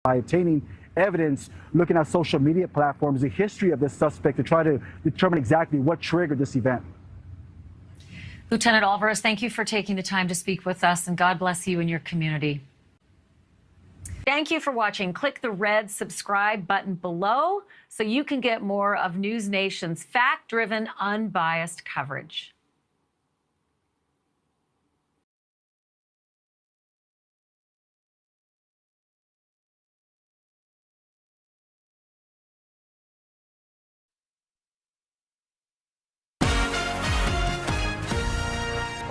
by obtaining evidence, looking at social media platforms, the history of this suspect to try to determine exactly what triggered this event. Lieutenant Alvarez, thank you for taking the time to speak with us, and God bless you and your community. Thank you for watching. Click the red subscribe button below so you can get more of News Nation's fact-driven, unbiased coverage.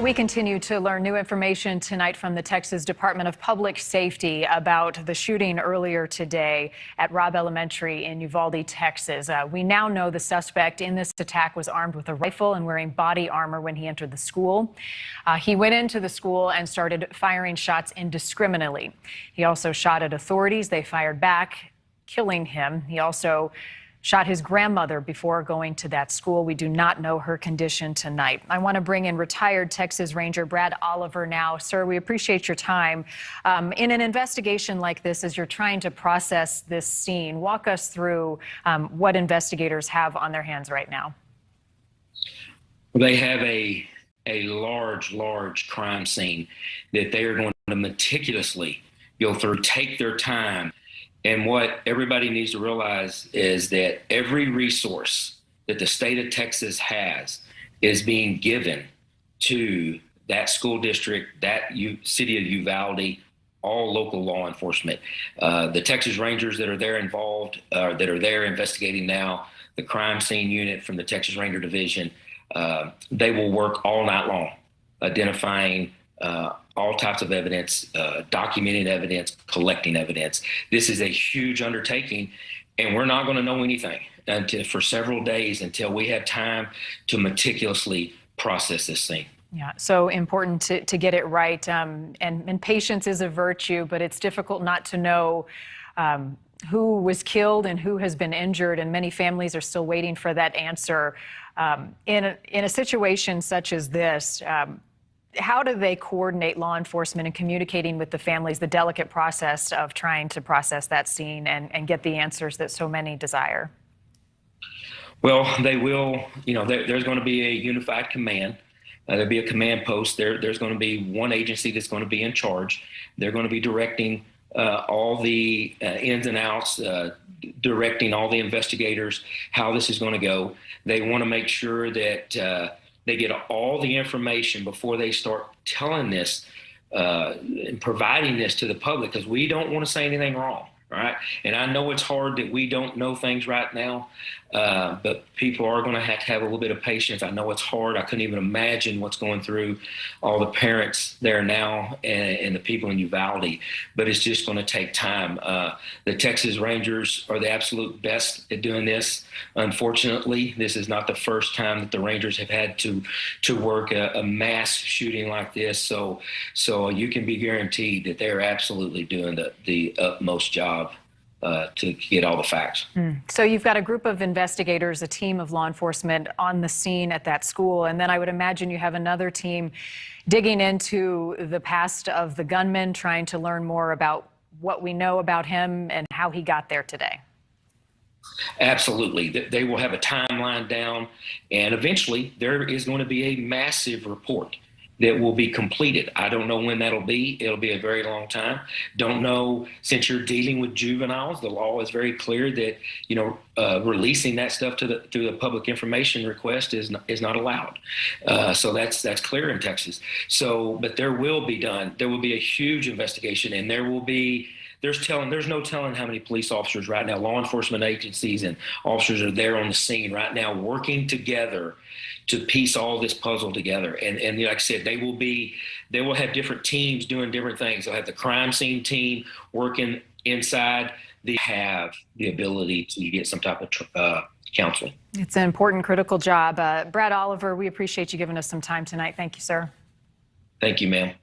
We continue to learn new information tonight from the Texas Department of Public Safety about the shooting earlier today at Robb Elementary in Uvalde, Texas. We now know the suspect in this attack was armed with a rifle and wearing body armor when he entered the school. He went into the school and started firing shots indiscriminately. He also shot at authorities. They fired back, killing him. He also shot his grandmother before going to that school. We do not know her condition tonight. I want to bring in retired Texas Ranger Brad Oliver now. Sir, we appreciate your time. In an investigation like this, as you're trying to process this scene, walk us through what investigators have on their hands right now. They have a large crime scene that they are going to meticulously go through, take their time. And what everybody needs to realize is that every resource that the state of Texas has is being given to that school district, that city of Uvalde, all local law enforcement. The Texas Rangers that are there involved, that are there investigating now, the crime scene unit from the Texas Ranger Division, they will work all night long, identifying all types of evidence, documenting evidence, collecting evidence. This is a huge undertaking, and we're not going to know anything for several days until we have time to meticulously process this thing. Yeah, so important to get it right. And patience is a virtue, but it's difficult not to know who was killed and who has been injured, and many families are still waiting for that answer. In a situation such as this, how do they coordinate law enforcement and communicating with the families, the delicate process of trying to process that scene and get the answers that so many desire? Well, they will, there's going to be a unified command. There'll be a command post. There's going to be one agency that's going to be in charge. They're going to be directing all the ins and outs, directing all the investigators how this is going to go. They want to make sure that they get all the information before they start telling this and providing this to the public, because we don't want to say anything wrong, right? And I know it's hard that we don't know things right now, but people are going to have a little bit of patience. I know it's hard. I couldn't even imagine what's going through all the parents there now and the people in Uvalde, but it's just going to take time. The Texas Rangers are the absolute best at doing this. Unfortunately, this is not the first time that the Rangers have had to work a mass shooting like this. So you can be guaranteed that they're absolutely doing the utmost job to get all the facts. So you've got a group of investigators, a team of law enforcement on the scene at that school, and then I would imagine you have another team digging into the past of the gunman, trying to learn more about what we know about him and how he got there today. Absolutely. They will have a timeline down, and eventually there is going to be a massive report that will be completed. I don't know when that'll be. It'll be a very long time. Don't know, since you're dealing with juveniles, the law is very clear that, releasing that stuff through the public information request is not allowed. So that's clear in Texas. But there will be a huge investigation, and there's no telling how many police officers right now, law enforcement agencies and officers are there on the scene right now working together to piece all this puzzle together. And like I said, they will have different teams doing different things. They'll have the crime scene team working inside. They have the ability to get some type of counseling. It's an important, critical job. Brad Oliver, we appreciate you giving us some time tonight. Thank you, sir. Thank you, ma'am.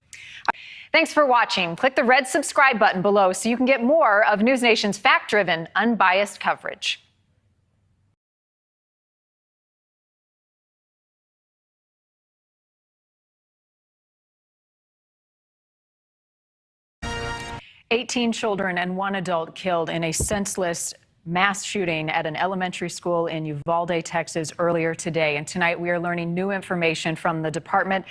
Thanks for watching. Click the red subscribe button below so you can get more of News Nation's fact-driven, unbiased coverage. 18 children and one adult killed in a senseless mass shooting at an elementary school in Uvalde, Texas earlier today. And tonight we are learning new information from the Department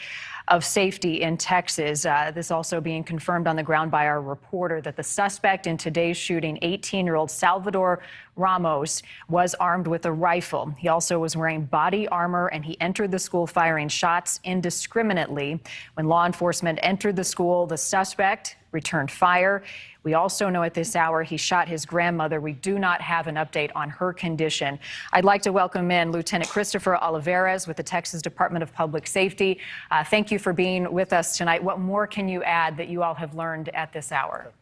of Safety in Texas. This also being confirmed on the ground by our reporter that the suspect in today's shooting, 18-year-old Salvador Ramos, was armed with a rifle. He also was wearing body armor and he entered the school firing shots indiscriminately. When law enforcement entered the school, the suspect returned fire. We also know at this hour he shot his grandmother. We do not have an update on her condition. I'd like to welcome in Lieutenant Christopher Olivares with the Texas Department of Public Safety. Thank you for being with us tonight. What more can you add that you all have learned at this hour?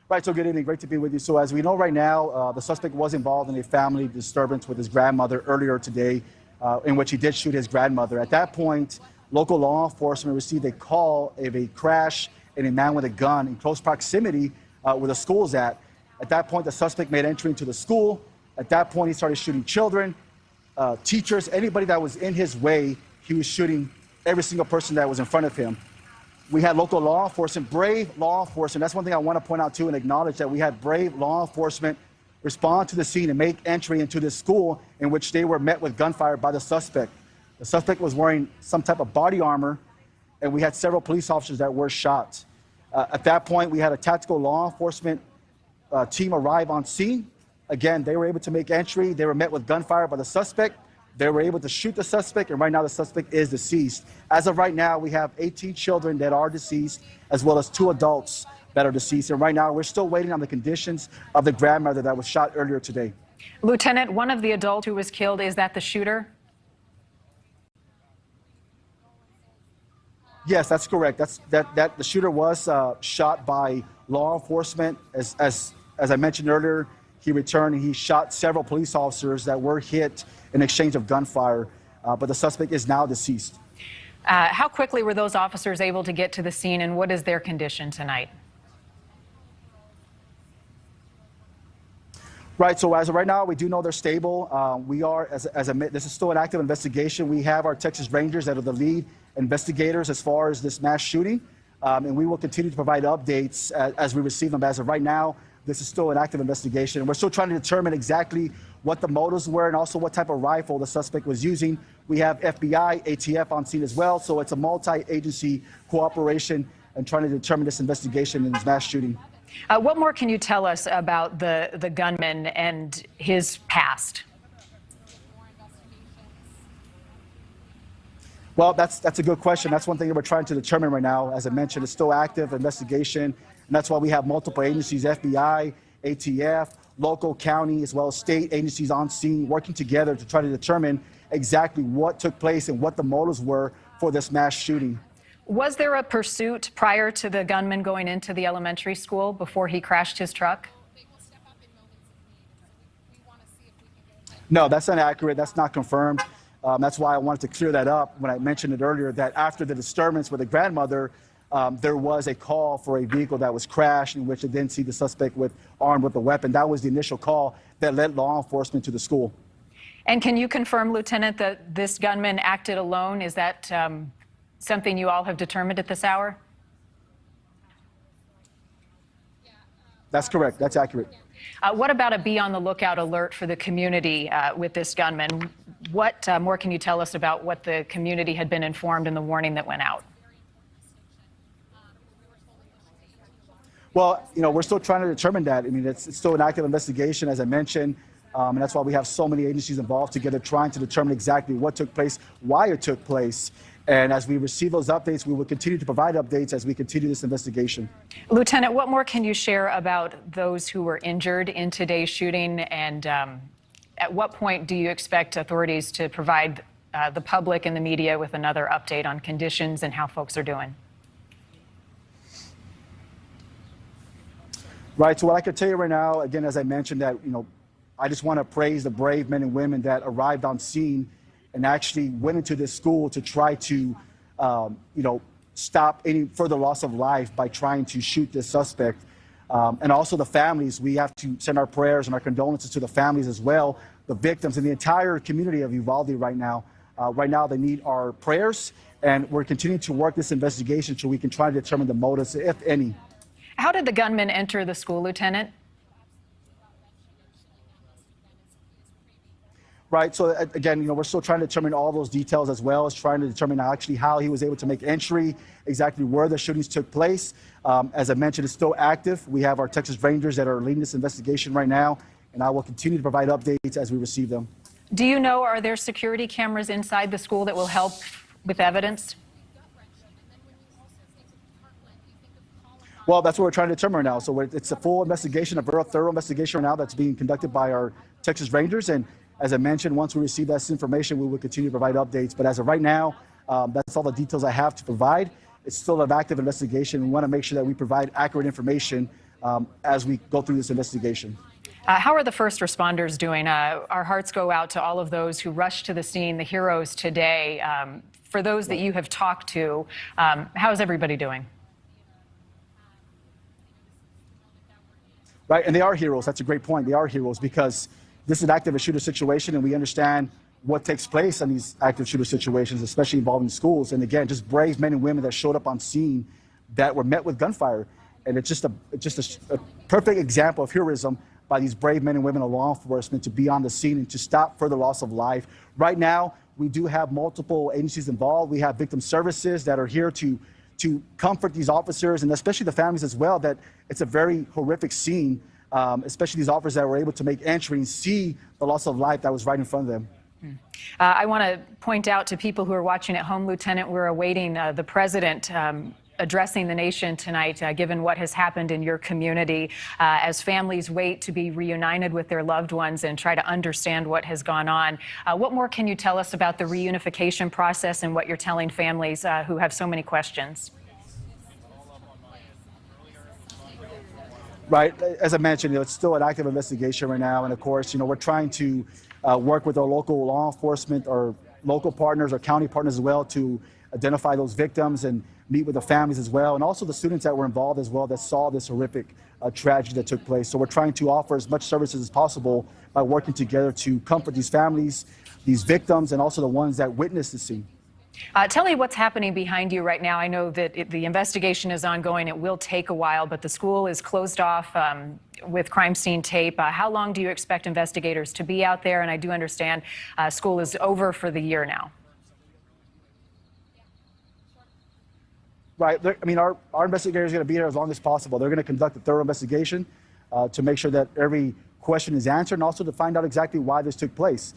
Right, so good evening, great to be with you. So as we know right now, the suspect was involved in a family disturbance with his grandmother earlier today, in which he did shoot his grandmother. At that point, local law enforcement received a call of a crash and a man with a gun in close proximity where the school's at. At that point, the suspect made entry into the school. At that point, he started shooting children, teachers, anybody that was in his way. He was shooting every single person that was in front of him. We had local law enforcement, brave law enforcement. That's one thing I want to point out too and acknowledge that we had brave law enforcement respond to the scene and make entry into this school in which they were met with gunfire by the suspect. The suspect was wearing some type of body armor, and we had several police officers that were shot. At that point, we had a tactical law enforcement team arrive on scene. Again, they were able to make entry. They were met with gunfire by the suspect. They were able to shoot the suspect, and right now the suspect is deceased. As of right now, we have 18 children that are deceased, as well as 2 adults that are deceased. And right now, we're still waiting on the conditions of the grandmother that was shot earlier today. Lieutenant, one of the adults who was killed, is that the shooter? Yes, that's correct. The shooter was shot by law enforcement. As I mentioned earlier, he returned and he shot several police officers that were hit in exchange of gunfire, but the suspect is now deceased. How quickly were those officers able to get to the scene, and what is their condition tonight? Right, so as of right now, we do know they're stable. We are, this is still an active investigation. We have our Texas Rangers that are the lead investigators as far as this mass shooting, and we will continue to provide updates as we receive them. As of right now, this is still an active investigation. We're still trying to determine exactly what the motives were and also what type of rifle the suspect was using. We have FBI, ATF on scene as well, so it's a multi-agency cooperation and trying to determine this investigation in this mass shooting. What more can you tell us about the gunman and his past? Well, that's a good question. That's one thing that we're trying to determine right now. As I mentioned, it's still active investigation, and that's why we have multiple agencies, FBI, ATF, local, county, as well as state agencies on scene working together to try to determine exactly what took place and what the motives were for this mass shooting. Was there a pursuit prior to the gunman going into the elementary school before he crashed his truck? No, that's not accurate. That's not confirmed. That's why I wanted to clear that up when I mentioned it earlier, that after the disturbance with the grandmother, there was a call for a vehicle that was crashed in which they didn't see the suspect armed with a weapon. That was the initial call that led law enforcement to the school. And can you confirm, Lieutenant, that this gunman acted alone? Is that something you all have determined at this hour? That's correct. That's accurate. What about a be on the lookout alert for the community with this gunman? What more can you tell us about what the community had been informed in the warning that went out? Well, we're still trying to determine that. I mean, it's still an active investigation, as I mentioned, and that's why we have so many agencies involved together trying to determine exactly what took place, why it took place. And as we receive those updates, we will continue to provide updates as we continue this investigation. Lieutenant, what more can you share about those who were injured in today's shooting? And at what point do you expect authorities to provide the public and the media with another update on conditions and how folks are doing? Right. So what I can tell you right now, again, as I mentioned, that, I just want to praise the brave men and women that arrived on scene and actually went into this school to try to, stop any further loss of life by trying to shoot this suspect. And also the families, we have to send our prayers and our condolences to the families as well, the victims and the entire community of Uvalde right now. Right now, they need our prayers, and we're continuing to work this investigation so we can try to determine the motives, if any. How did the gunman enter the school, Lieutenant? Right. So again, we're still trying to determine all those details, as well as trying to determine actually how he was able to make entry, exactly where the shootings took place. As I mentioned, it's still active. We have our Texas Rangers that are leading this investigation right now, and I will continue to provide updates as we receive them. Do you know, are there security cameras inside the school that will help with evidence? Well, that's what we're trying to determine now. So it's a full investigation, a very thorough investigation right now that's being conducted by our Texas Rangers. And as I mentioned, once we receive that information, we will continue to provide updates. But as of right now, that's all the details I have to provide. It's still an active investigation. We want to make sure that we provide accurate information as we go through this investigation. How are the first responders doing? Our hearts go out to all of those who rushed to the scene, the heroes today. For those that you have talked to, how is everybody doing? Right, and they are heroes. That's a great point. They are heroes because this is an active shooter situation, and we understand what takes place in these active shooter situations, especially involving schools. And again, just brave men and women that showed up on scene that were met with gunfire. And it's just a perfect example of heroism by these brave men and women of law enforcement to be on the scene and to stop further loss of life. Right now, we do have multiple agencies involved. We have victim services that are here to comfort these officers, and especially the families as well, that it's a very horrific scene, especially these officers that were able to make entry and see the loss of life that was right in front of them. I want to point out to people who are watching at home, Lieutenant, we're awaiting the president addressing the nation tonight, given what has happened in your community, as families wait to be reunited with their loved ones and try to understand what has gone on. What more can you tell us about the reunification process and what you're telling families who have so many questions? Right. As I mentioned, it's still an active investigation right now. And of course, we're trying to work with our local law enforcement, or local partners, or county partners as well, to identify those victims and meet with the families as well, and also the students that were involved as well that saw this horrific tragedy that took place. So we're trying to offer as much services as possible by working together to comfort these families, these victims, and also the ones that witnessed the scene. Tell me what's happening behind you right now. I know that the investigation is ongoing. It will take a while, but the school is closed off with crime scene tape. How long do you expect investigators to be out there? And I do understand school is over for the year now. Right. I mean, our investigators are going to be here as long as possible. They're going to conduct a thorough investigation to make sure that every question is answered, and also to find out exactly why this took place.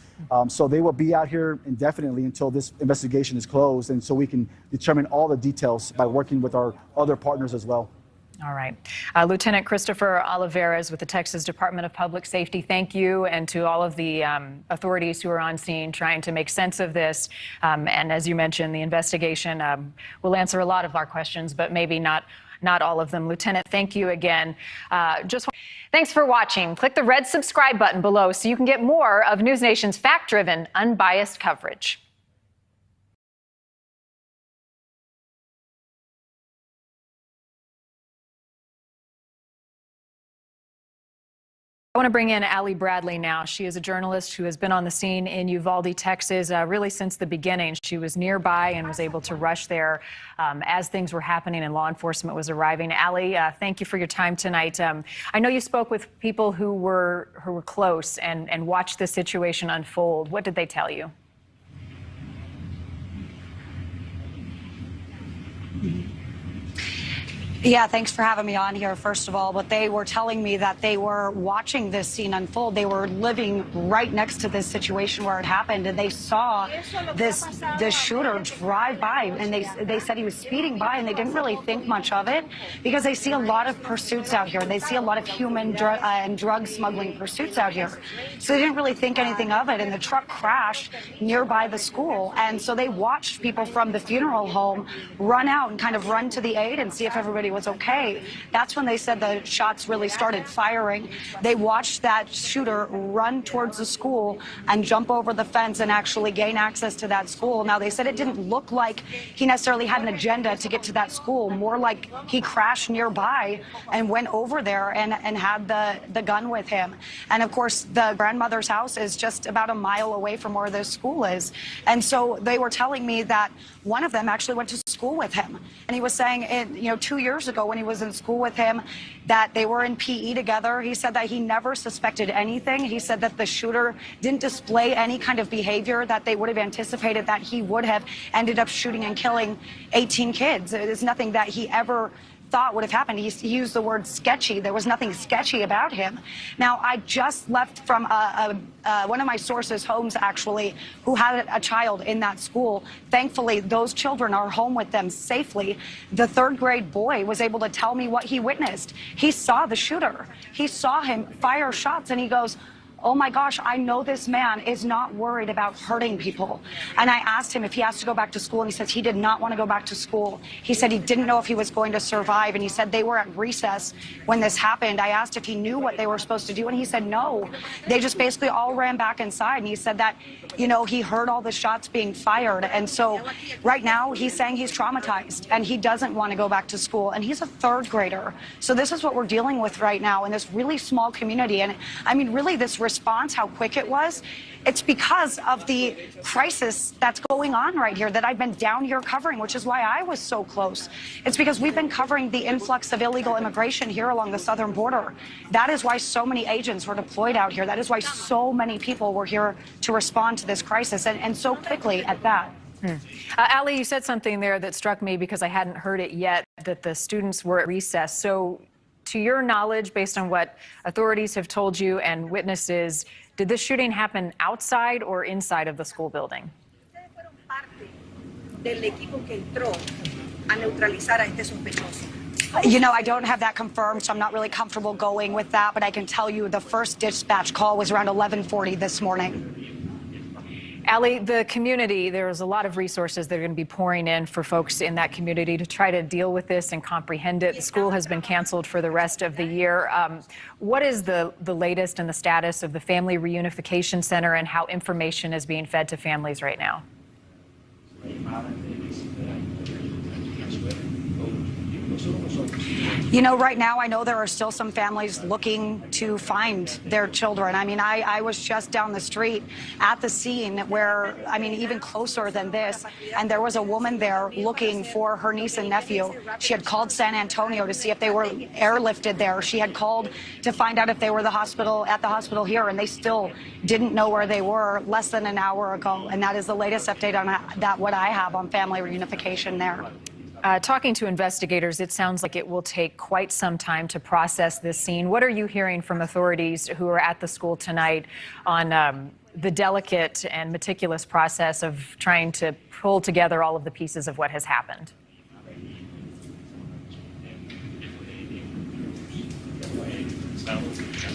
So they will be out here indefinitely until this investigation is closed, and so we can determine all the details by working with our other partners as well. All right. Lieutenant Christopher Olivares with the Texas Department of Public Safety, thank you, and to all of the authorities who are on scene trying to make sense of this. And as you mentioned, the investigation will answer a lot of our questions, but maybe not all of them. Lieutenant, thank you again. Thanks for watching. Click the red subscribe button below so you can get more of News Nation's fact-driven, unbiased coverage. I want to bring in Allie Bradley now. She is a journalist who has been on the scene in Uvalde, Texas, really since the beginning. She was nearby and was able to rush there as things were happening and law enforcement was arriving. Allie, thank you for your time tonight. I know you spoke with people who were close and watched the situation unfold. What did they tell you? Yeah, thanks for having me on here, first of all. But they were telling me that they were watching this scene unfold. They were living right next to this situation where it happened, and they saw this shooter drive by, and they said he was speeding by, and they didn't really think much of it because they see a lot of pursuits out here. They see a lot of human and drug smuggling pursuits out here. So they didn't really think anything of it, and the truck crashed nearby the school. And so they watched people from the funeral home run out and kind of run to the aid and see if everybody was okay. That's when they said the shots really started firing. They watched that shooter run towards the school and jump over the fence and actually gain access to that school. Now, they said it didn't look like he necessarily had an agenda to get to that school, more like he crashed nearby and went over there and had the gun with him. And of course, the grandmother's house is just about a mile away from where this school is. And so they were telling me that one of them actually went to school with him. And he was saying, 2 years ago when he was in school with him, that they were in PE together. He said that he never suspected anything. He said that the shooter didn't display any kind of behavior that they would have anticipated that he would have ended up shooting and killing 18 kids. It is nothing that he ever thought would have happened. He used the word sketchy. There was nothing sketchy about him. Now, I just left from one of my sources' homes, actually, who had a child in that school. Thankfully, those children are home with them safely. The third grade boy was able to tell me what he witnessed. He saw the shooter. He saw him fire shots, and he goes, "Oh my gosh, I know this man is not worried about hurting people." And I asked him if he has to go back to school, and he says he did not want to go back to school. He said he didn't know if he was going to survive, and he said they were at recess when this happened. I asked if he knew what they were supposed to do, and he said no. They just basically all ran back inside, and he said that, he heard all the shots being fired. And so right now he's saying he's traumatized, and he doesn't want to go back to school, and he's a third grader. So this is what we're dealing with right now in this really small community. And I mean, really, this response, how quick it was, it's because of the crisis that's going on right here that I've been down here covering, which is why I was so close. It's because we've been covering the influx of illegal immigration here along the southern border. That is why so many agents were deployed out here. That is why so many people were here to respond to this crisis, and so quickly at that. Ali, you said something there that struck me because I hadn't heard it yet, that the students were at recess. So to your knowledge, based on what authorities have told you and witnesses, did this shooting happen outside or inside of the school building? I don't have that confirmed, so I'm not really comfortable going with that, but I can tell you the first dispatch call was around 11:40 this morning. Ali, the community, there's a lot of resources that are going to be pouring in for folks in that community to try to deal with this and comprehend it. The school has been canceled for the rest of the year. What is the latest and the status of the Family Reunification Center and how information is being fed to families right now? Right now, I know there are still some families looking to find their children. I mean, I was just down the street at the scene where, even closer than this, and there was a woman there looking for her niece and nephew. She had called San Antonio to see if they were airlifted there. She had called to find out if they were at the hospital here, and they still didn't know where they were less than an hour ago. And that is the latest update on that, what I have on family reunification there. Talking to investigators, it sounds like it will take quite some time to process this scene. What are you hearing from authorities who are at the school tonight on the delicate and meticulous process of trying to pull together all of the pieces of what has happened?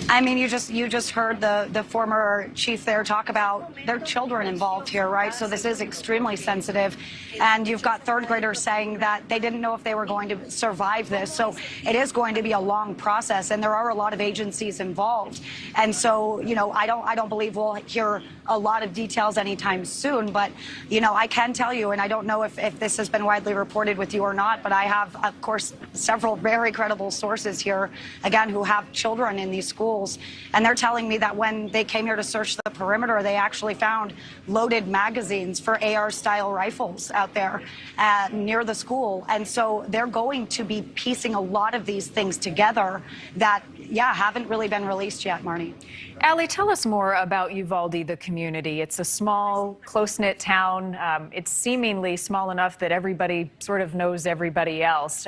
You just heard the former chief there talk about their children involved here, right? So this is extremely sensitive. And you've got third graders saying that they didn't know if they were going to survive this. So it is going to be a long process, and there are a lot of agencies involved. And so, I don't believe we'll hear a lot of details anytime soon. But, I can tell you, and I don't know if this has been widely reported with you or not, but I have, of course, several very credible sources here, again, who have children in these schools. And they're telling me that when they came here to search the perimeter, they actually found loaded magazines for AR-style rifles out there near the school. And so they're going to be piecing a lot of these things together that, haven't really been released yet, Marnie. Ali, tell us more about Uvalde, the community. It's a small, close-knit town. It's seemingly small enough that everybody sort of knows everybody else.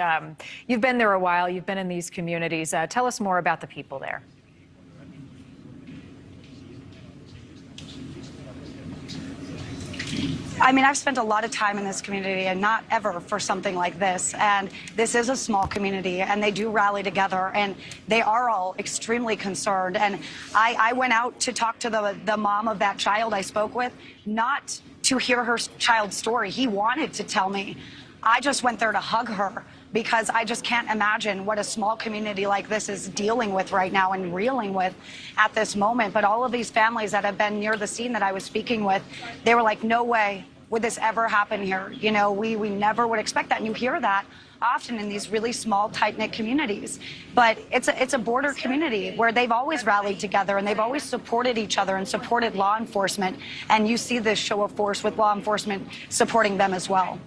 You've been there a while. You've been in these communities. Tell us more about the people there. I've spent a lot of time in this community, and not ever for something like this. And this is a small community, and they do rally together, and they are all extremely concerned. And I went out to talk to the mom of that child I spoke with, not to hear her child's story. He wanted to tell me. I just went there to hug her because I just can't imagine what a small community like this is dealing with right now and reeling with at this moment. But all of these families that have been near the scene that I was speaking with, they were like, no way would this ever happen here. You know, we never would expect that. And you hear that often in these really small, tight-knit communities. But it's a border community where they've always rallied together and they've always supported each other and supported law enforcement. And you see this show of force with law enforcement supporting them as well.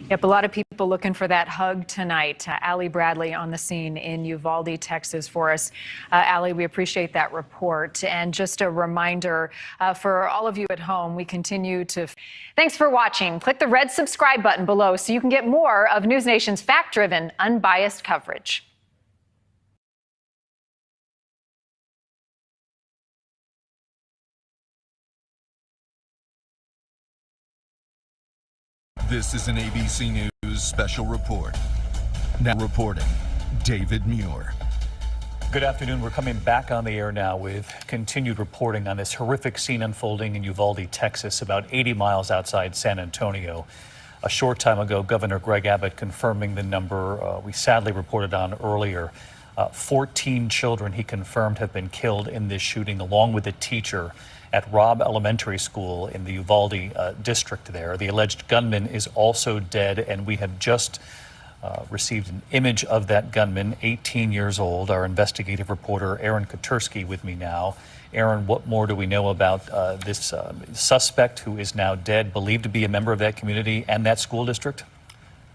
Yep, a lot of people looking for that hug tonight. Allie Bradley on the scene in Uvalde, Texas for us. Allie, we appreciate that report. And just a reminder for all of you at home, we continue to... Thanks for watching. Click the red subscribe button below so you can get more of News Nation's fact-driven, unbiased coverage. This is an ABC News special report. Now reporting, David Muir. Good afternoon. We're coming back on the air now with continued reporting on this horrific scene unfolding in Uvalde, Texas, about 80 miles outside San Antonio. A short time ago, Governor Greg Abbott confirming the number we sadly reported on earlier. 14 children, he confirmed, have been killed in this shooting, along with a teacher at Robb Elementary School in the Uvalde district there. The alleged gunman is also dead, and we have just received an image of that gunman, 18 years old. Our investigative reporter, Aaron Kotursky, with me now. Aaron, what more do we know about this suspect who is now dead, believed to be a member of that community and that school district?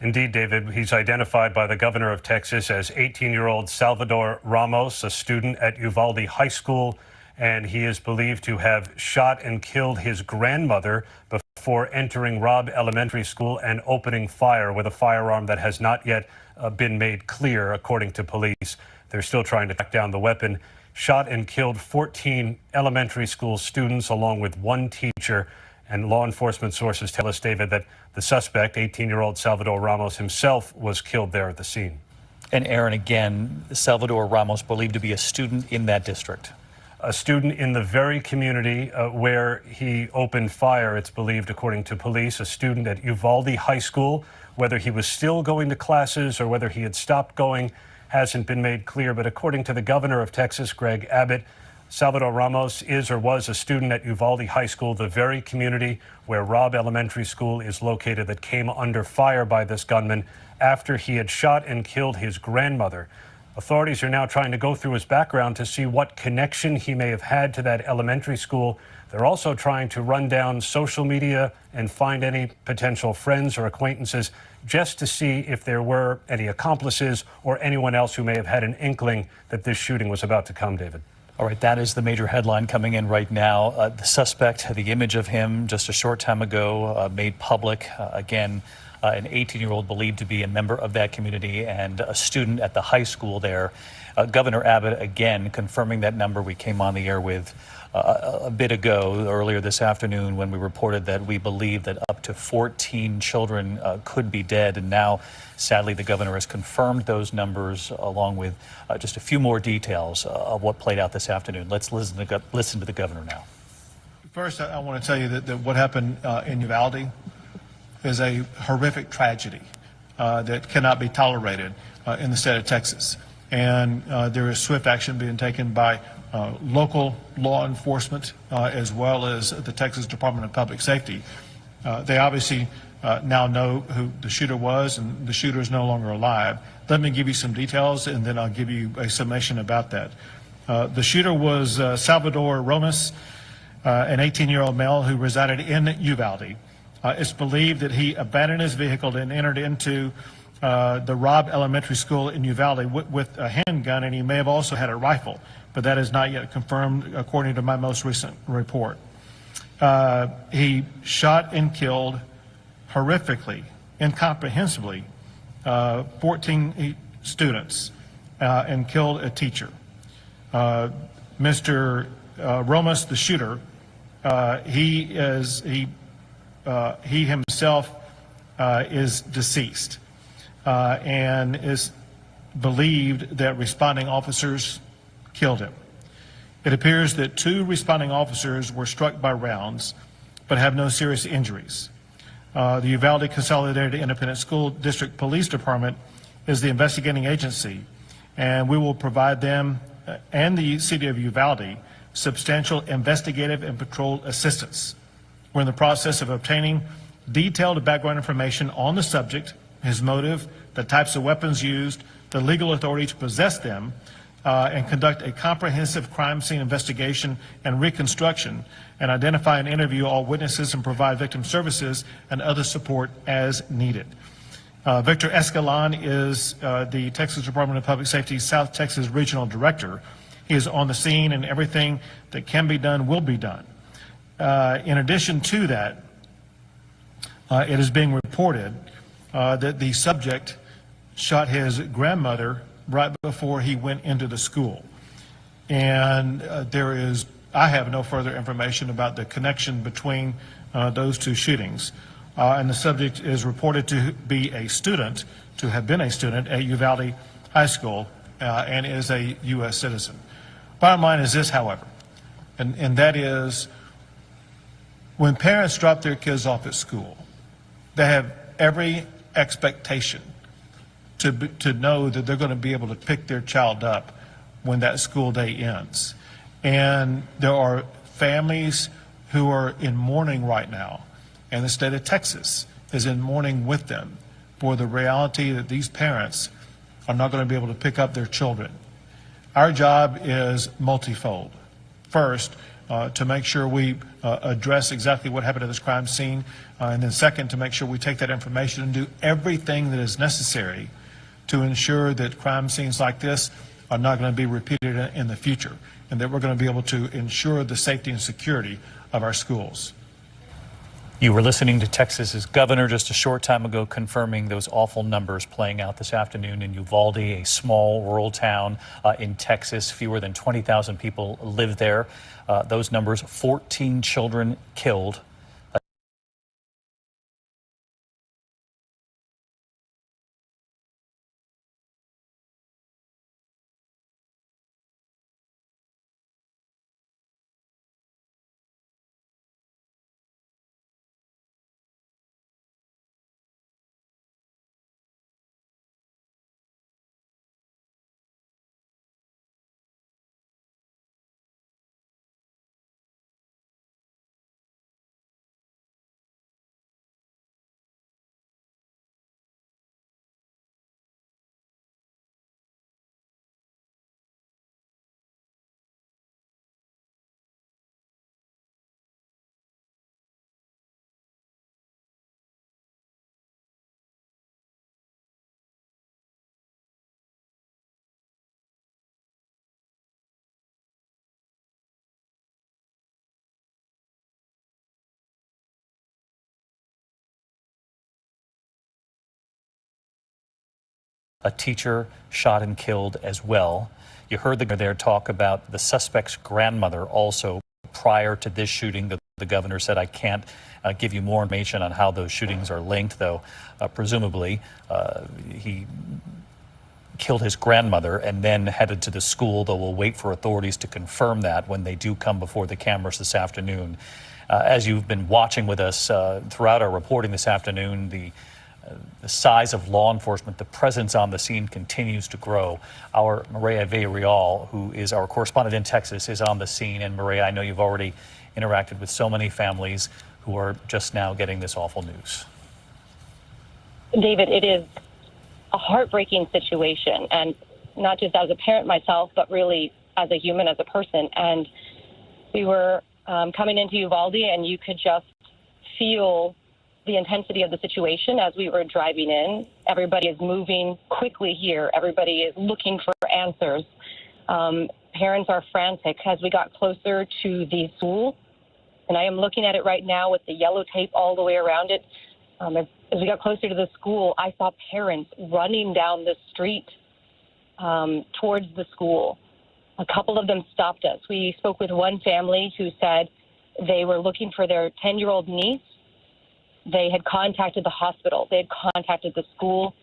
Indeed, David. He's identified by the governor of Texas as 18-year-old Salvador Ramos, a student at Uvalde High School, and he is believed to have shot and killed his grandmother before entering Robb Elementary School and opening fire with a firearm that has not yet been made clear, according to police. They're still trying to track down the weapon. Shot and killed 14 elementary school students along with one teacher. And law enforcement sources tell us, David, that the suspect, 18-year-old Salvador Ramos himself, was killed there at the scene. And Aaron, again, Salvador Ramos believed to be a student in that district. A student in the very community where he opened fire, it's believed, according to police, a student at Uvalde High School. Whether he was still going to classes or whether he had stopped going hasn't been made clear. But according to the governor of Texas, Greg Abbott, Salvador Ramos is or was a student at Uvalde High School, the very community where Robb Elementary School is located, that came under fire by this gunman after he had shot and killed his grandmother. Authorities are now trying to go through his background to see what connection he may have had to that elementary school. They're also trying to run down social media and find any potential friends or acquaintances just to see if there were any accomplices or anyone else who may have had an inkling that this shooting was about to come, David. All right, that is the major headline coming in right now. The suspect, the image of him just a short time ago made public. Again, an 18-year-old believed to be a member of that community and a student at the high school there. Governor Abbott, again, confirming that number we came on the air with a bit ago, earlier this afternoon, when we reported that we believe that up to 14 children could be dead. And now, sadly, the governor has confirmed those numbers, along with just a few more details of what played out this afternoon. Let's listen to the governor now. First, I want to tell you that what happened in Uvalde is a horrific tragedy that cannot be tolerated in the state of Texas. And there is swift action being taken by local law enforcement as well as the Texas Department of Public Safety. They obviously now know who the shooter was, and the shooter is no longer alive. Let me give you some details, and then I'll give you a summation about that. The shooter was Salvador Ramos, an 18-year-old male who resided in Uvalde. It's believed that he abandoned his vehicle and entered into the Robb Elementary School in Uvalde with a handgun, and he may have also had a rifle, but that is not yet confirmed according to my most recent report. He shot and killed horrifically, incomprehensibly, 14 students and killed a teacher. Mr. Ramos, the shooter, he himself is deceased and is believed that responding officers killed him. It appears that 2 responding officers were struck by rounds but have no serious injuries. The Uvalde Consolidated Independent School District Police Department is the investigating agency, and we will provide them and the City of Uvalde substantial investigative and patrol assistance. We're in the process of obtaining detailed background information on the subject, his motive, the types of weapons used, the legal authority to possess them, and conduct a comprehensive crime scene investigation and reconstruction, and identify and interview all witnesses and provide victim services and other support as needed. Victor Escalon is the Texas Department of Public Safety's South Texas Regional Director. He is on the scene, and everything that can be done will be done. In addition to that, it is being reported that the subject shot his grandmother right before he went into the school. And I have no further information about the connection between those two shootings. And the subject is reported to have been a student at Uvalde High School and is a U.S. citizen. Bottom line is this, however, and that is when parents drop their kids off at school, they have every expectation to know that they're going to be able to pick their child up when that school day ends. And there are families who are in mourning right now, and the state of Texas is in mourning with them for the reality that these parents are not going to be able to pick up their children. Our job is multifold. First, to make sure we address exactly what happened at this crime scene, and then second, to make sure we take that information and do everything that is necessary to ensure that crime scenes like this are not going to be repeated in the future, and that we're going to be able to ensure the safety and security of our schools. You were listening to Texas's governor just a short time ago confirming those awful numbers playing out this afternoon in Uvalde, a small rural town in Texas. Fewer than 20,000 people live there. Those numbers, 14 children killed. A teacher shot and killed as well. You heard the governor there talk about the suspect's grandmother also prior to this shooting. The governor said, I can't give you more information on how those shootings are linked, though presumably he killed his grandmother and then headed to the school, though we'll wait for authorities to confirm that when they do come before the cameras this afternoon. As you've been watching with us throughout our reporting this afternoon, the size of law enforcement, the presence on the scene continues to grow. Our Maria Villarreal, who is our correspondent in Texas, is on the scene. And Maria, I know you've already interacted with so many families who are just now getting this awful news. David, it is a heartbreaking situation, and not just as a parent myself, but really as a human, as a person. And we were coming into Uvalde, and you could just feel the intensity of the situation as we were driving in. Everybody is moving quickly here. Everybody is looking for answers. Parents are frantic as we got closer to the school. And I am looking at it right now with the yellow tape all the way around it. As we got closer to the school, I saw parents running down the street towards the school. A couple of them stopped us. We spoke with one family who said they were looking for their 10-year-old niece. They had contacted the hospital. They had contacted the school.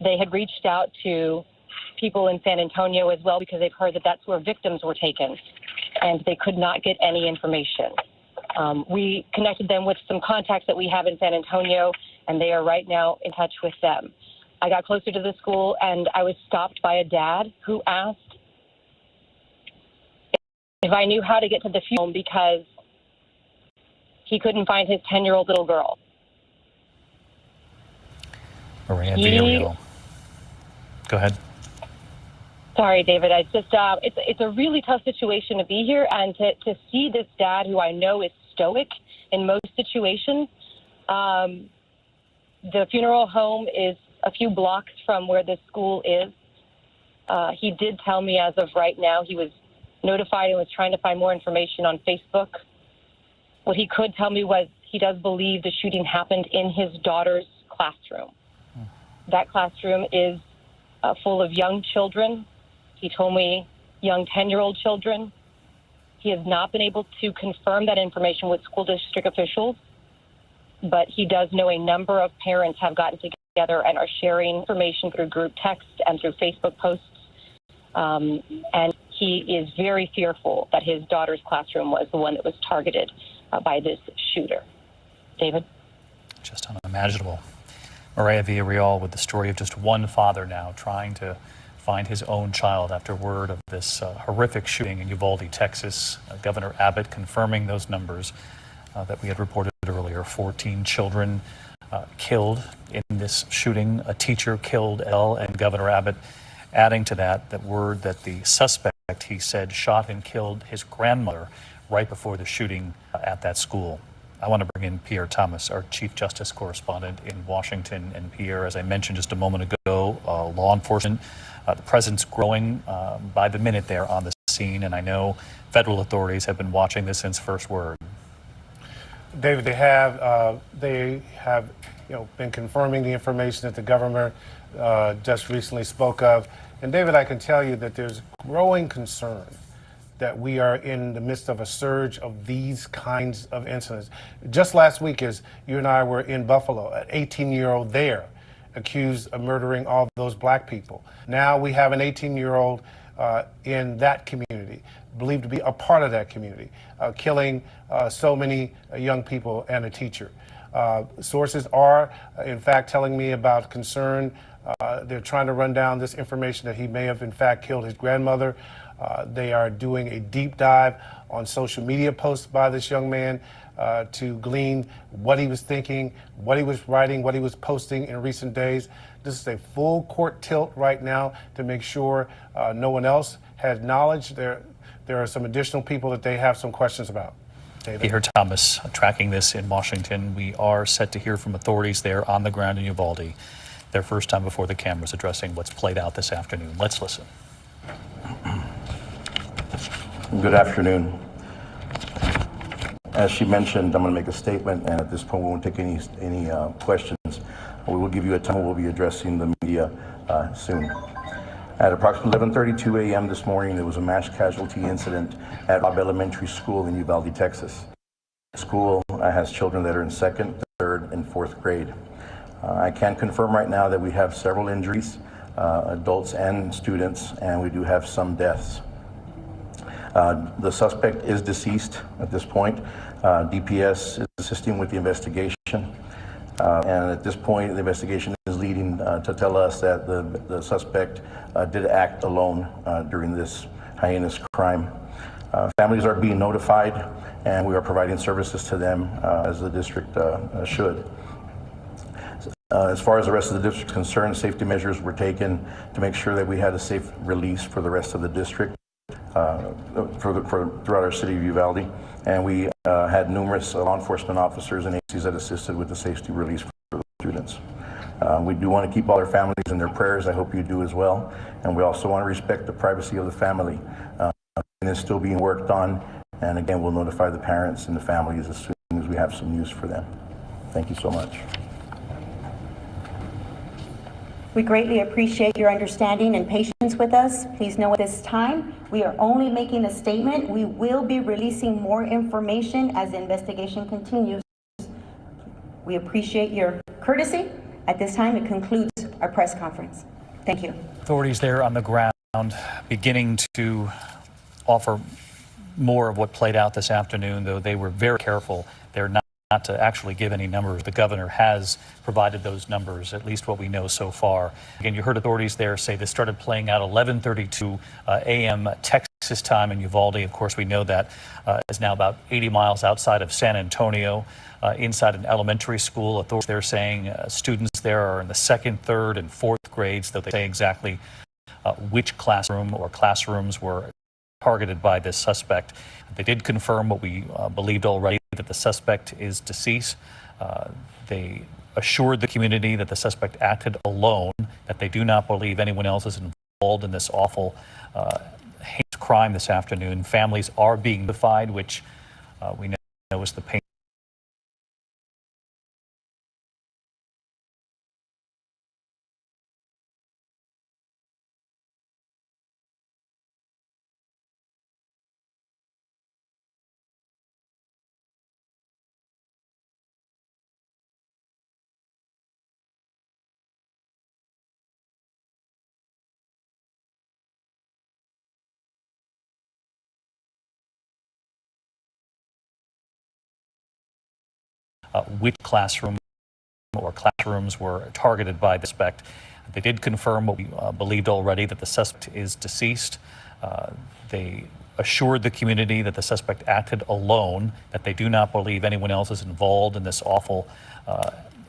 They had reached out to people in San Antonio as well because they've heard that that's where victims were taken, and they could not get any information. We connected them with some contacts that we have in San Antonio, and they are right now in touch with them. I got closer to the school, and I was stopped by a dad who asked if I knew how to get to the funeral because he couldn't find his 10-year-old little girl. Maria Villarreal. Go ahead. Sorry, David. I just it's a really tough situation to be here, and to see this dad, who I know is stoic in most situations. The funeral home is a few blocks from where this school is. He did tell me as of right now he was notified and was trying to find more information on Facebook. What he could tell me was he does believe the shooting happened in his daughter's classroom. That classroom is full of young children. He told me young 10-year-old children. He has not been able to confirm that information with school district officials, but he does know a number of parents have gotten together and are sharing information through group text and through Facebook posts. And he is very fearful that his daughter's classroom was the one that was targeted by this shooter. David? Just unimaginable. Maria Villarreal with the story of just one father now trying to find his own child after word of this horrific shooting in Uvalde, Texas. Governor Abbott confirming those numbers that we had reported earlier. 14 children killed in this shooting, a teacher killed, and Governor Abbott adding to that word that the suspect, he said, shot and killed his grandmother right before the shooting at that school. I want to bring in Pierre Thomas, our Chief Justice correspondent in Washington. And Pierre, as I mentioned just a moment ago, law enforcement, the presence growing by the minute there on the scene. And I know federal authorities have been watching this since first word. David, they have been confirming the information that the governor just recently spoke of. And David, I can tell you that there's growing concern that we are in the midst of a surge of these kinds of incidents. Just last week, as you and I were in Buffalo, an 18-year-old there accused of murdering all those black people. Now we have an 18-year-old in that community, believed to be a part of that community, killing so many young people and a teacher. Sources are, in fact, telling me about concern. They're trying to run down this information that he may have, in fact, killed his grandmother. They are doing a deep dive on social media posts by this young man to glean what he was thinking, what he was writing, what he was posting in recent days. This is a full court tilt right now to make sure no one else has knowledge. There are some additional people that they have some questions about. David. Pierre Thomas tracking this in Washington. We are set to hear from authorities there on the ground in Uvalde. Their first time before the cameras addressing what's played out this afternoon. Let's listen. Good afternoon. As she mentioned, I'm going to make a statement, and at this point, we won't take any questions. We will give you a time. We'll be addressing the media soon. At approximately 11:32 a.m. this morning, there was a mass casualty incident at Robb Elementary School in Uvalde, Texas. The school has children that are in second, third, and fourth grade. I can confirm right now that we have several injuries, adults and students, and we do have some deaths. The suspect is deceased at this point. DPS is assisting with the investigation. And at this point, the investigation is leading to tell us that the suspect did act alone during this heinous crime. Families are being notified, and we are providing services to them as the district should. As far as the rest of the district is concerned, safety measures were taken to make sure that we had a safe release for the rest of the district throughout our city of Uvalde. And we had numerous law enforcement officers and agencies that assisted with the safety release for the students. We do want to keep all our families in their prayers. I hope you do as well. And we also want to respect the privacy of the family. And it's still being worked on. And again, we'll notify the parents and the families as soon as we have some news for them. Thank you so much. We greatly appreciate your understanding and patience with us. Please know at this time, we are only making a statement. We will be releasing more information as the investigation continues. We appreciate your courtesy. At this time, it concludes our press conference. Thank you. Authorities there on the ground beginning to offer more of what played out this afternoon, though they were very careful. They're not to actually give any numbers. The governor has provided those numbers, at least what we know so far. Again, you heard authorities there say this started playing out 11:32 a.m. Texas time in Uvalde. Of course, we know that is now about 80 miles outside of San Antonio, inside an elementary school. Authorities there saying students there are in the second, third, and fourth grades, though they say exactly which classroom or classrooms were targeted by this suspect. They did confirm what we believed already, that the suspect is deceased. They assured the community that the suspect acted alone, that they do not believe anyone else is involved in this awful heinous crime this afternoon. Families are being notified, which we know is the pain. Which classroom or classrooms were targeted by the suspect. They did confirm what we believed already, that the suspect is deceased. They assured the community that the suspect acted alone, that they do not believe anyone else is involved in this awful,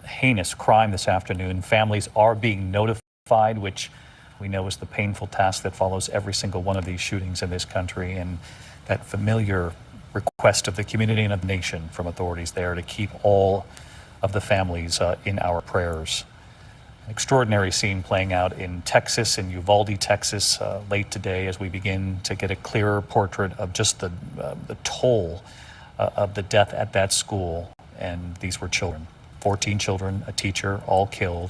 heinous crime this afternoon. Families are being notified, which we know is the painful task that follows every single one of these shootings in this country, and that familiar request of the community and of the nation from authorities there to keep all of the families in our prayers. An extraordinary scene playing out in Texas, in Uvalde, Texas, late today, as we begin to get a clearer portrait of just the toll of the death at that school. And these were children, 14 children, a teacher, all killed.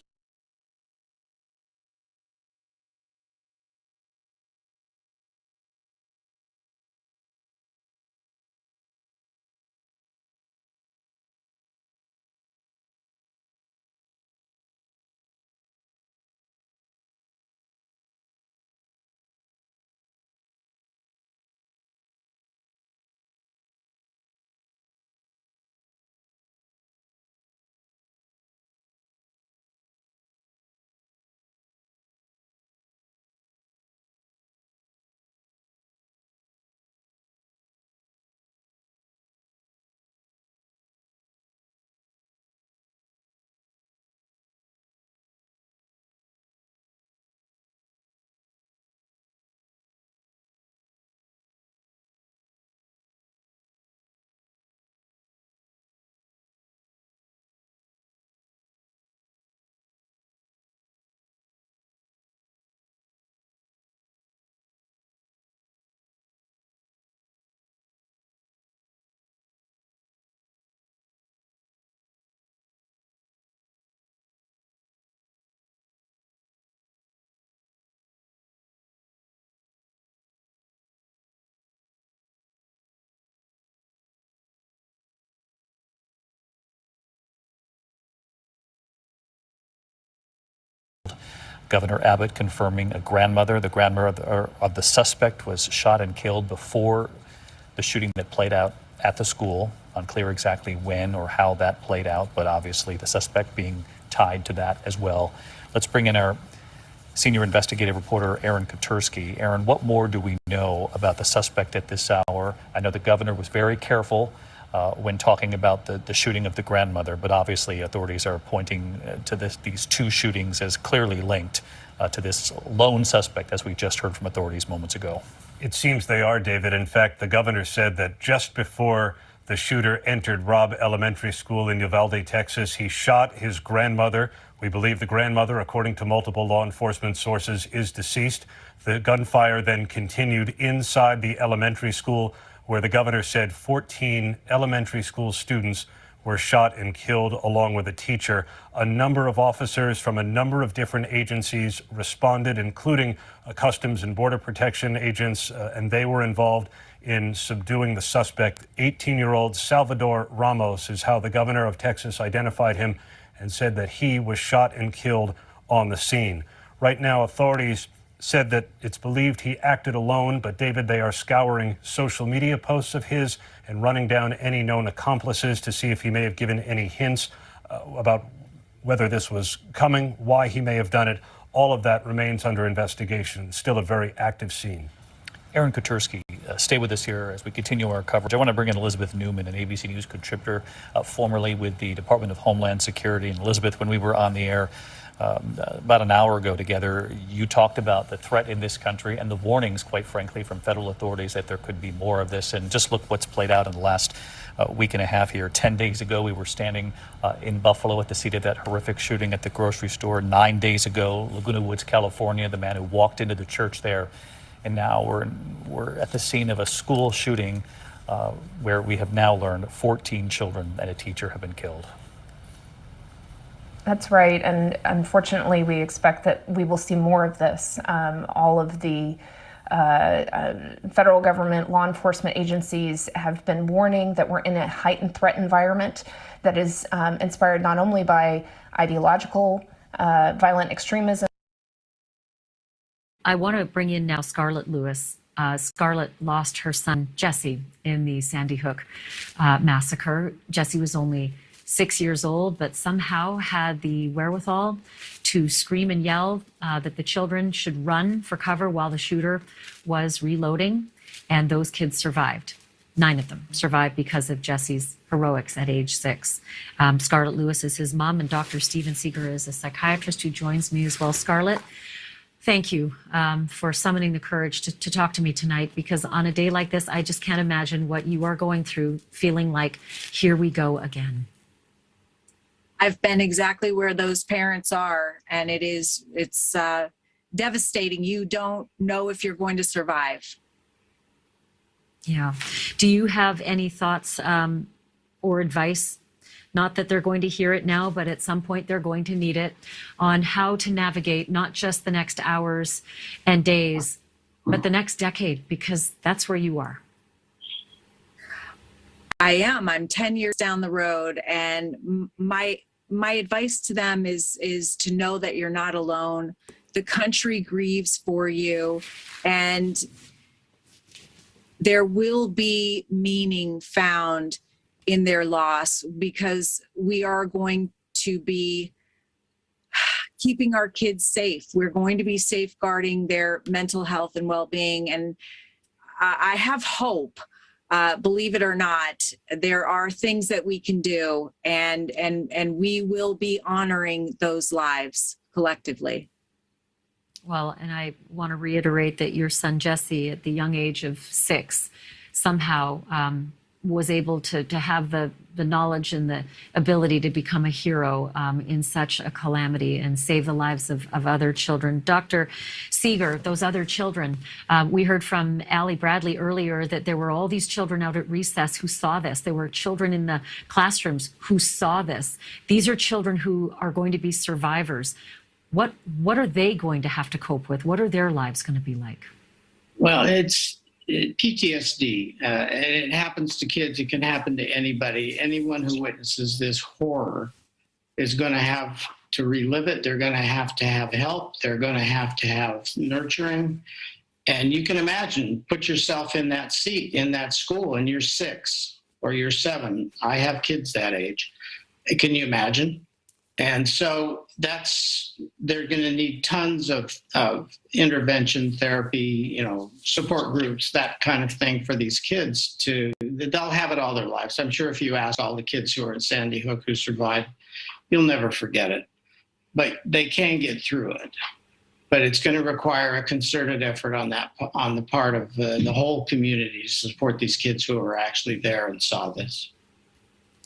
Governor Abbott confirming the grandmother of the suspect was shot and killed before the shooting that played out at the school. Unclear exactly when or how that played out, but obviously the suspect being tied to that as well. Let's bring in our senior investigative reporter, Aaron Katursky. Aaron, what more do we know about the suspect at this hour? I know the governor was very careful when talking about the shooting of the grandmother, but obviously authorities are pointing to these two shootings as clearly linked to this lone suspect, as we just heard from authorities moments ago. It seems they are, David. In fact, the governor said that just before the shooter entered Robb Elementary School in Uvalde, Texas, he shot his grandmother. We believe the grandmother, according to multiple law enforcement sources, is deceased. The gunfire then continued inside the elementary school, where the governor said 14 elementary school students were shot and killed, along with a teacher. A number of officers from a number of different agencies responded, including Customs and Border Protection agents, and they were involved in subduing the suspect. 18-year-old Salvador Ramos is how the governor of Texas identified him and said that he was shot and killed on the scene. Right now, authorities said that it's believed he acted alone, but David, they are scouring social media posts of his and running down any known accomplices to see if he may have given any hints about whether this was coming, why he may have done it. All of that remains under investigation. It's still a very active scene. Aaron Kotursky, stay with us here as we continue our coverage. I want to bring in Elizabeth Newman, an ABC News contributor, formerly with the Department of Homeland Security. And Elizabeth, when we were on the air about an hour ago together, you talked about the threat in this country and the warnings, quite frankly, from federal authorities that there could be more of this. And just look what's played out in the last week and a half here. 10 days ago, we were standing in Buffalo at the seat of that horrific shooting at the grocery store. 9 days ago, Laguna Woods, California, the man who walked into the church there. And now we're at the scene of a school shooting where we have now learned 14 children and a teacher have been killed. That's right. And unfortunately, we expect that we will see more of this. All of the federal government, law enforcement agencies have been warning that we're in a heightened threat environment that is inspired not only by ideological violent extremism. I want to bring in now Scarlett Lewis. Scarlett lost her son, Jesse, in the Sandy Hook massacre. Jesse was only 6 years old, but somehow had the wherewithal to scream and yell that the children should run for cover while the shooter was reloading. And those kids survived. 9 of them survived because of Jesse's heroics at age 6. Scarlett Lewis is his mom, and Dr. Steven Seeger is a psychiatrist who joins me as well. Scarlett, thank you for summoning the courage to talk to me tonight, because on a day like this, I just can't imagine what you are going through, feeling like, here we go again. I've been exactly where those parents are, and it's devastating. You don't know if you're going to survive. Yeah. Do you have any thoughts or advice? Not that they're going to hear it now, but at some point they're going to need it, on how to navigate not just the next hours and days, but the next decade, because that's where you are. I am. I'm 10 years down the road, and my advice to them is to know that you're not alone. The country grieves for you, and there will be meaning found in their loss, because we are going to be keeping our kids safe. We're going to be safeguarding their mental health and well-being. And I have hope. Believe it or not, there are things that we can do, and we will be honoring those lives collectively. Well, and I want to reiterate that your son, Jesse, at the young age of 6, somehow was able to have the knowledge and the ability to become a hero in such a calamity and save the lives of other children. Dr. Seeger, those other children, we heard from Allie Bradley earlier that there were all these children out at recess who saw this. There were children in the classrooms who saw this. These are children who are going to be survivors. What are they going to have to cope with? What are their lives going to be like? Well, it's PTSD, and it happens to kids. It can happen to anybody. Anyone who witnesses this horror is going to have to relive it. They're going to have help. They're going to have nurturing. And you can imagine, put yourself in that seat, in that school, and you're 6 or you're 7. I have kids that age. Can you imagine? And so they're going to need tons of intervention therapy, support groups, that kind of thing for these kids. They'll have it all their lives. I'm sure if you ask all the kids who are at Sandy Hook who survived, you'll never forget it. But they can get through it. But it's going to require a concerted effort on the part of the whole community to support these kids who were actually there and saw this.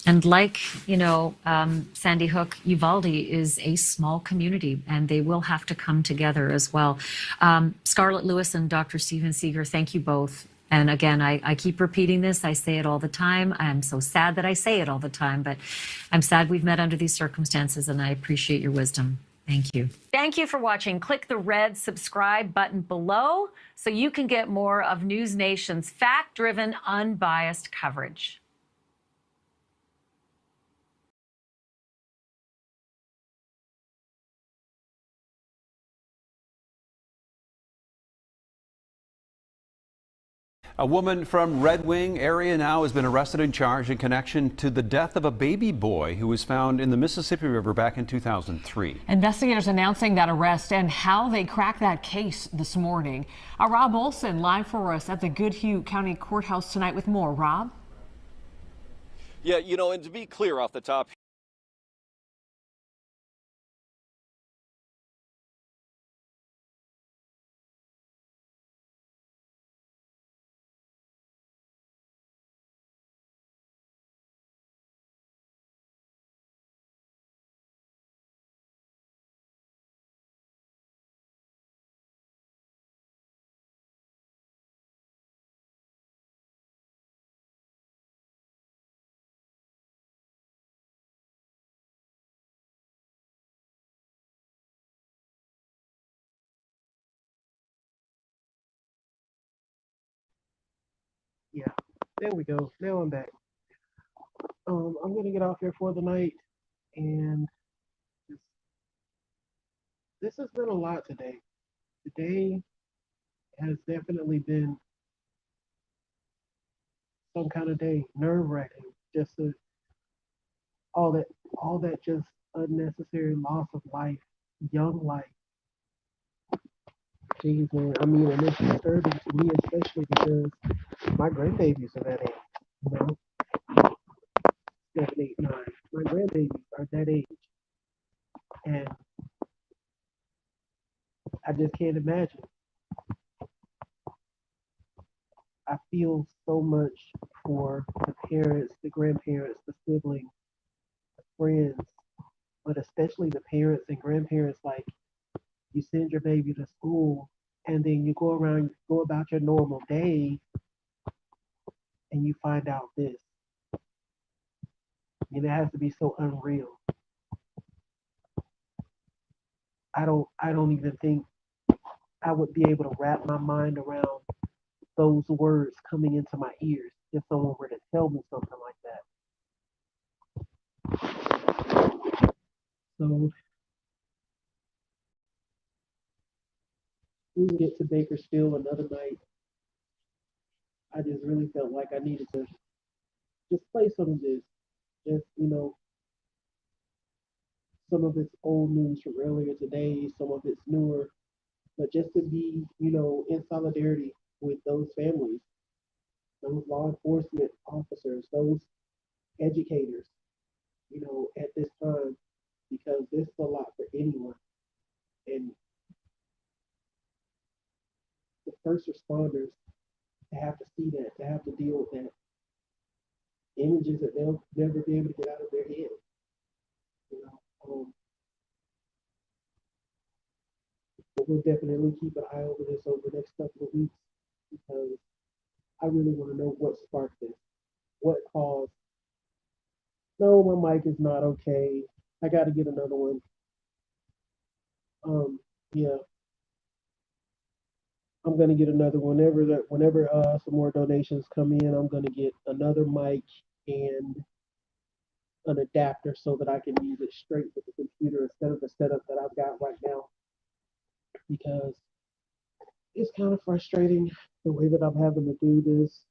And like, Sandy Hook, Uvalde is a small community, and they will have to come together as well. Scarlett Lewis and Dr. Steven Seeger, thank you both. And again, I keep repeating this. I say it all the time. I'm so sad that I say it all the time, but I'm sad we've met under these circumstances, and I appreciate your wisdom. Thank you. Thank you for watching. Click the red subscribe button below so you can get more of News Nation's fact-driven, unbiased coverage. A woman from Red Wing area now has been arrested and charged in connection to the death of a baby boy who was found in the Mississippi River back in 2003. Investigators announcing that arrest and how they cracked that case this morning. Rob Olson live for us at the Goodhue County Courthouse tonight with more. Rob? Yeah, you know, and to be clear off the top, Yeah, there we go. Now I'm back. I'm gonna get off here for the night, and this has been a lot today. Today has definitely been some kind of day, nerve-wracking. Just all that just unnecessary loss of life, young life. Jeez, man. I mean, and it's disturbing to me, especially because my grandbabies are that age. You know, 7, 8, 9. My grandbabies are that age, and I just can't imagine. I feel so much for the parents, the grandparents, the siblings, the friends, but especially the parents and grandparents. Like, you send your baby to school, and then you go about your normal day, and you find out this. I mean, it has to be so unreal. I don't even think I would be able to wrap my mind around those words coming into my ears if someone were to tell me something like that. So we can get to Bakersfield another night. I just really felt like I needed to just play some of this. Just, you know, some of it's old news from earlier today, some of it's newer, but just to be, you know, in solidarity with those families, those law enforcement officers, those educators, you know, at this time, because this is a lot for anyone. And the first responders, to have to see that, to have to deal with that, images that they'll never be able to get out of their head. You know, but we'll definitely keep an eye over this over the next couple of weeks, because I really want to know what sparked this, what caused. No, my mic is not okay. I got to get another one. Yeah, I'm gonna get another one. Whenever some more donations come in, I'm gonna get another mic and an adapter so that I can use it straight with the computer instead of the setup that I've got right now, because it's kind of frustrating the way that I'm having to do this.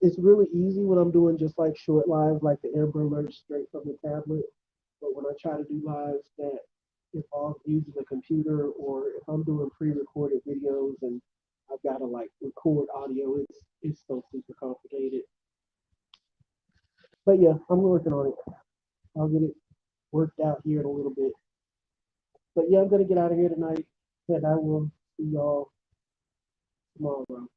It's really easy when I'm doing just like short lives, like the Amber Alert straight from the tablet. But when I try to do lives that involve using a computer, or if I'm doing pre-recorded videos and I've got to like record audio, it's so super complicated. But yeah, I'm working on it. I'll get it worked out here in a little bit. But yeah, I'm gonna get out of here tonight, and I will see y'all tomorrow.